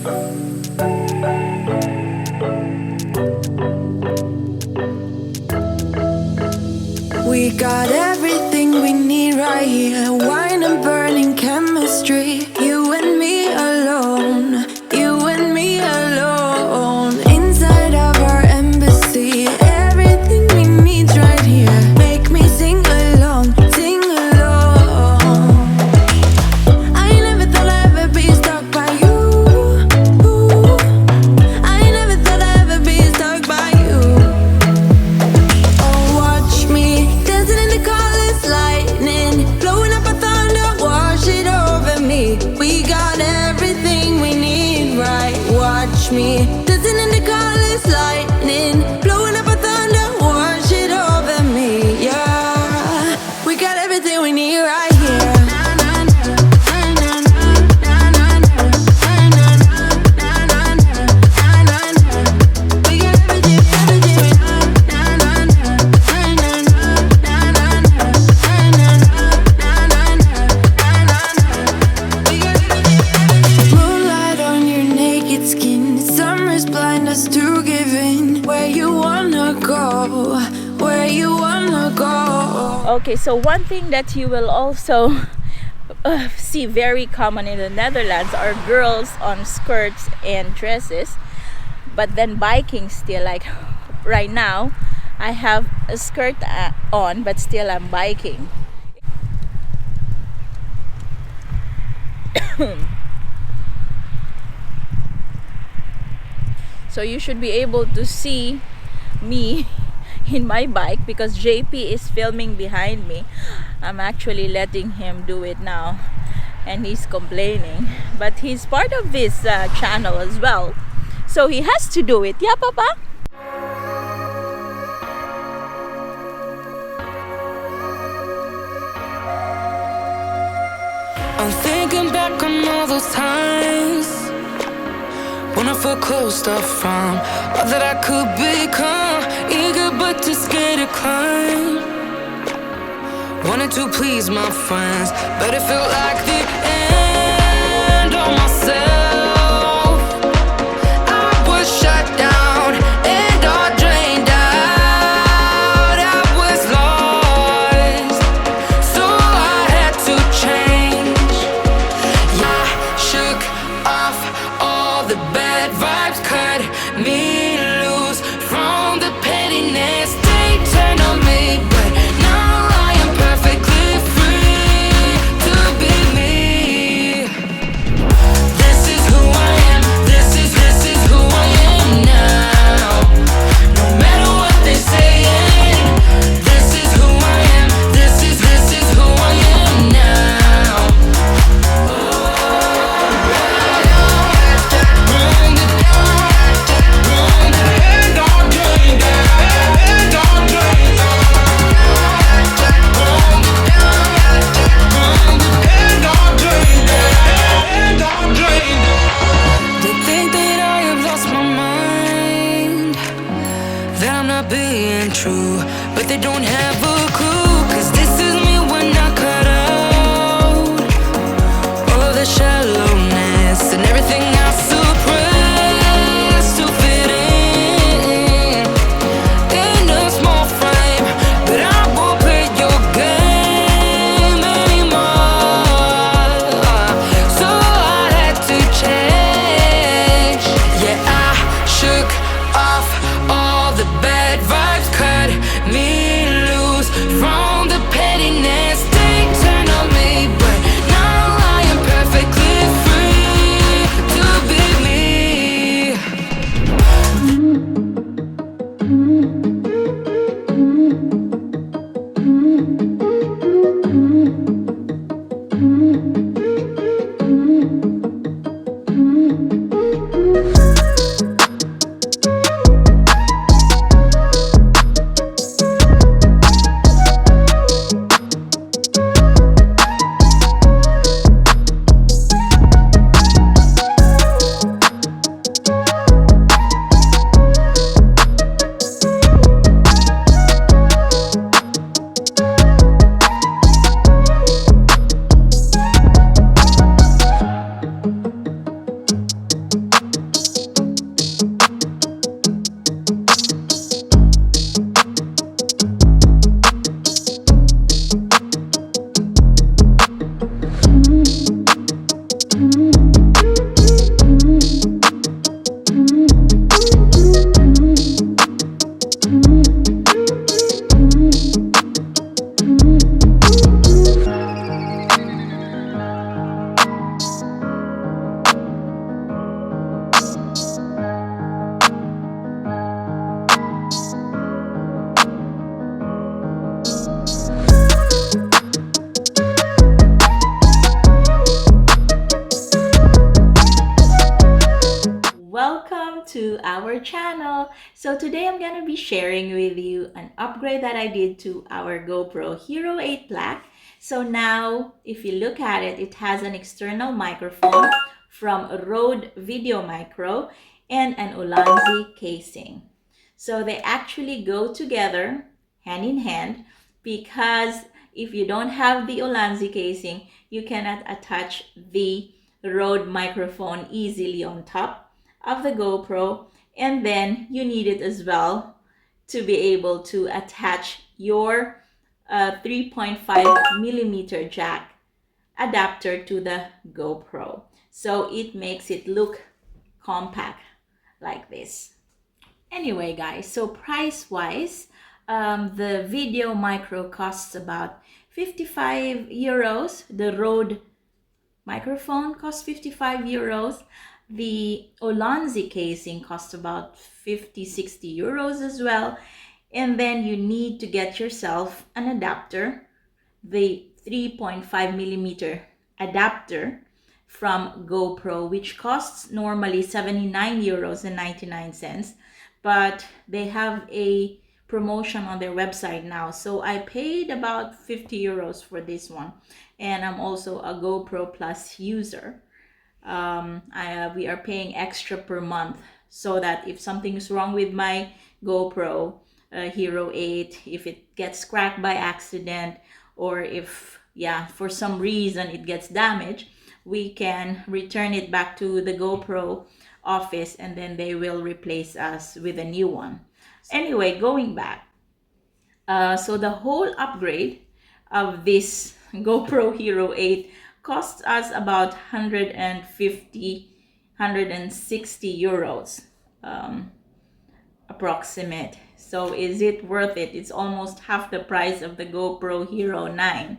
We got everything we need right here. Wine and burning chemistry. You and me alone. You and me alone. Inside of our embassy. Everything we need's right here. Make me sing along, sing along. I never thought I'd ever be stuck by you. I never thought I'd ever be stuck by you. Oh, watch me dancing in the colors, lightning, blowing up a thunder, wash it over me. We got everything we need, right? Watch me dancing in the colors, lightning, blowing up a thunder, wash it over me. Yeah, we got everything we need right here. Moonlight on your naked skin, summer's blind us to give in. Where you wanna go, where you wanna go. Okay, so one thing that you will also see very common in the Netherlands are girls on skirts and dresses, but then biking still. Like right now, I have a skirt on, but still I'm biking. So you should be able to see me in my bike because JP is filming behind me. I'm actually letting him do it now and he's complaining, but he's part of this channel as well, so he has to do it. Yeah, Papa? I'm thinking back on all those times when I felt closed off from all that I could become. Eager but too scared to climb. Wanted to please my friends, but it felt like the end of myself. I was shut down and all drained out. I was lost, so I had to change. Yeah, shook off all the bad vibes, cut me loose from the pettiness they turned on me. But now I am perfectly free to be me. to our channel. So today I'm going to be sharing with you an upgrade that I did to our GoPro Hero 8 Black. So now if you look at it, it has an external microphone from Rode VideoMicro and an Ulanzi casing. So they actually go together hand in hand, because if you don't have the Ulanzi casing, you cannot attach the Rode microphone easily on top of the GoPro, and then you need it as well to be able to attach your 3.5 millimeter jack adapter to the GoPro. So it makes it look compact like this. Anyway guys, so price wise, the VideoMicro costs about 55 euros. The Rode microphone costs 55 euros. The Ulanzi casing costs about 50-60 euros as well. And then you need to get yourself an adapter, the 3.5 millimeter adapter from GoPro, which costs normally 79 euros and 99 cents. But they have a promotion on their website now, so I paid about 50 euros for this one, and I'm also a GoPro Plus user. We are paying extra per month, so that if something is wrong with my GoPro Hero 8, if it gets cracked by accident, or if for some reason it gets damaged, we can return it back to the GoPro office, and then they will replace us with a new one. Anyway, going back, so the whole upgrade of this GoPro Hero 8 costs us about 160 euros approximate. So is it worth it? It's almost half the price of the GoPro Hero 9,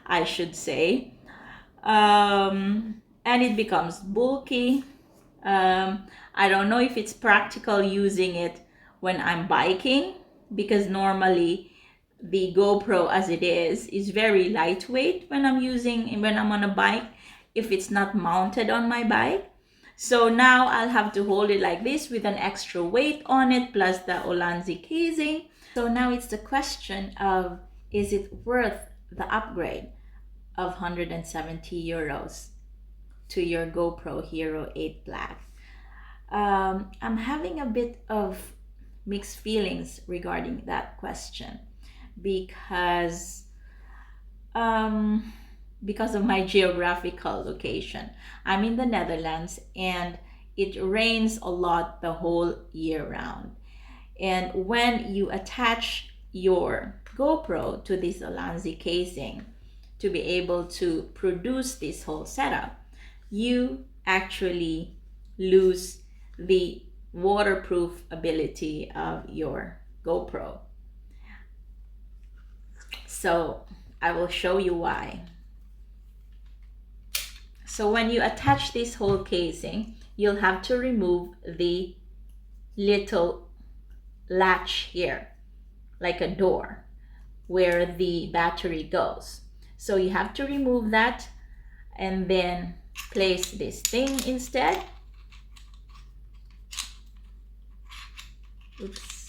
I should say. And it becomes bulky. I don't know if it's practical using it when I'm biking, because normally the GoPro as it is very lightweight when I'm on a bike, if it's not mounted on my bike. So now I'll have to hold it like this with an extra weight on it, plus the Ulanzi casing. So now it's the question of, is it worth the upgrade of 170 euros to your GoPro Hero 8 Black? I'm having a bit of mixed feelings regarding that question, because of my geographical location. I'm in the Netherlands, and it rains a lot the whole year round. And when you attach your GoPro to this Ulanzi casing to be able to produce this whole setup, you actually lose the waterproof ability of your GoPro. So I will show you why. So when you attach this whole casing, you'll have to remove the little latch here, like a door, where the battery goes. So you have to remove that and then place this thing instead. Oops.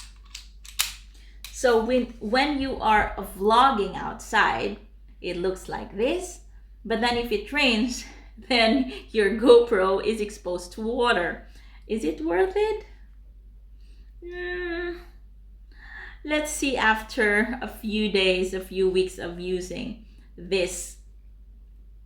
So when you are vlogging outside, it looks like this. But then if it rains, then your GoPro is exposed to water. Is it worth it? Let's see after a few days, a few weeks of using this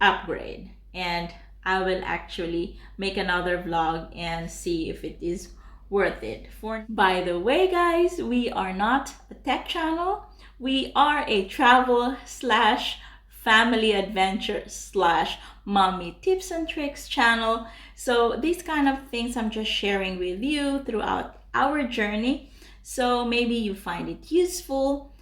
upgrade, and I will actually make another vlog and see if it is worth it. By the way guys, we are not a tech channel. We are a travel / family adventure / mommy tips and tricks channel. So these kind of things I'm just sharing with you throughout our journey. So maybe you find it useful.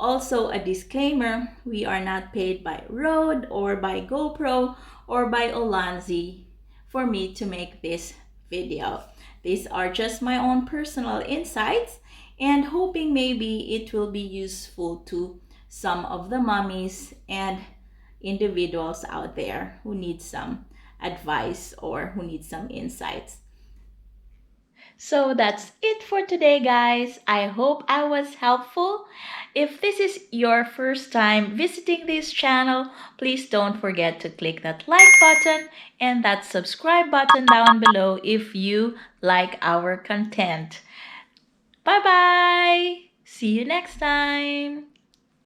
Also a disclaimer, we are not paid by Rode or by GoPro or by Ulanzi for me to make this video. These are just my own personal insights, and hoping maybe it will be useful to some of the mommies and individuals out there who need some advice or who need some insights. So that's it for today, guys. I hope I was helpful. If this is your first time visiting this channel, please don't forget to click that like button and that subscribe button down below if you like our content. Bye bye. See you next time.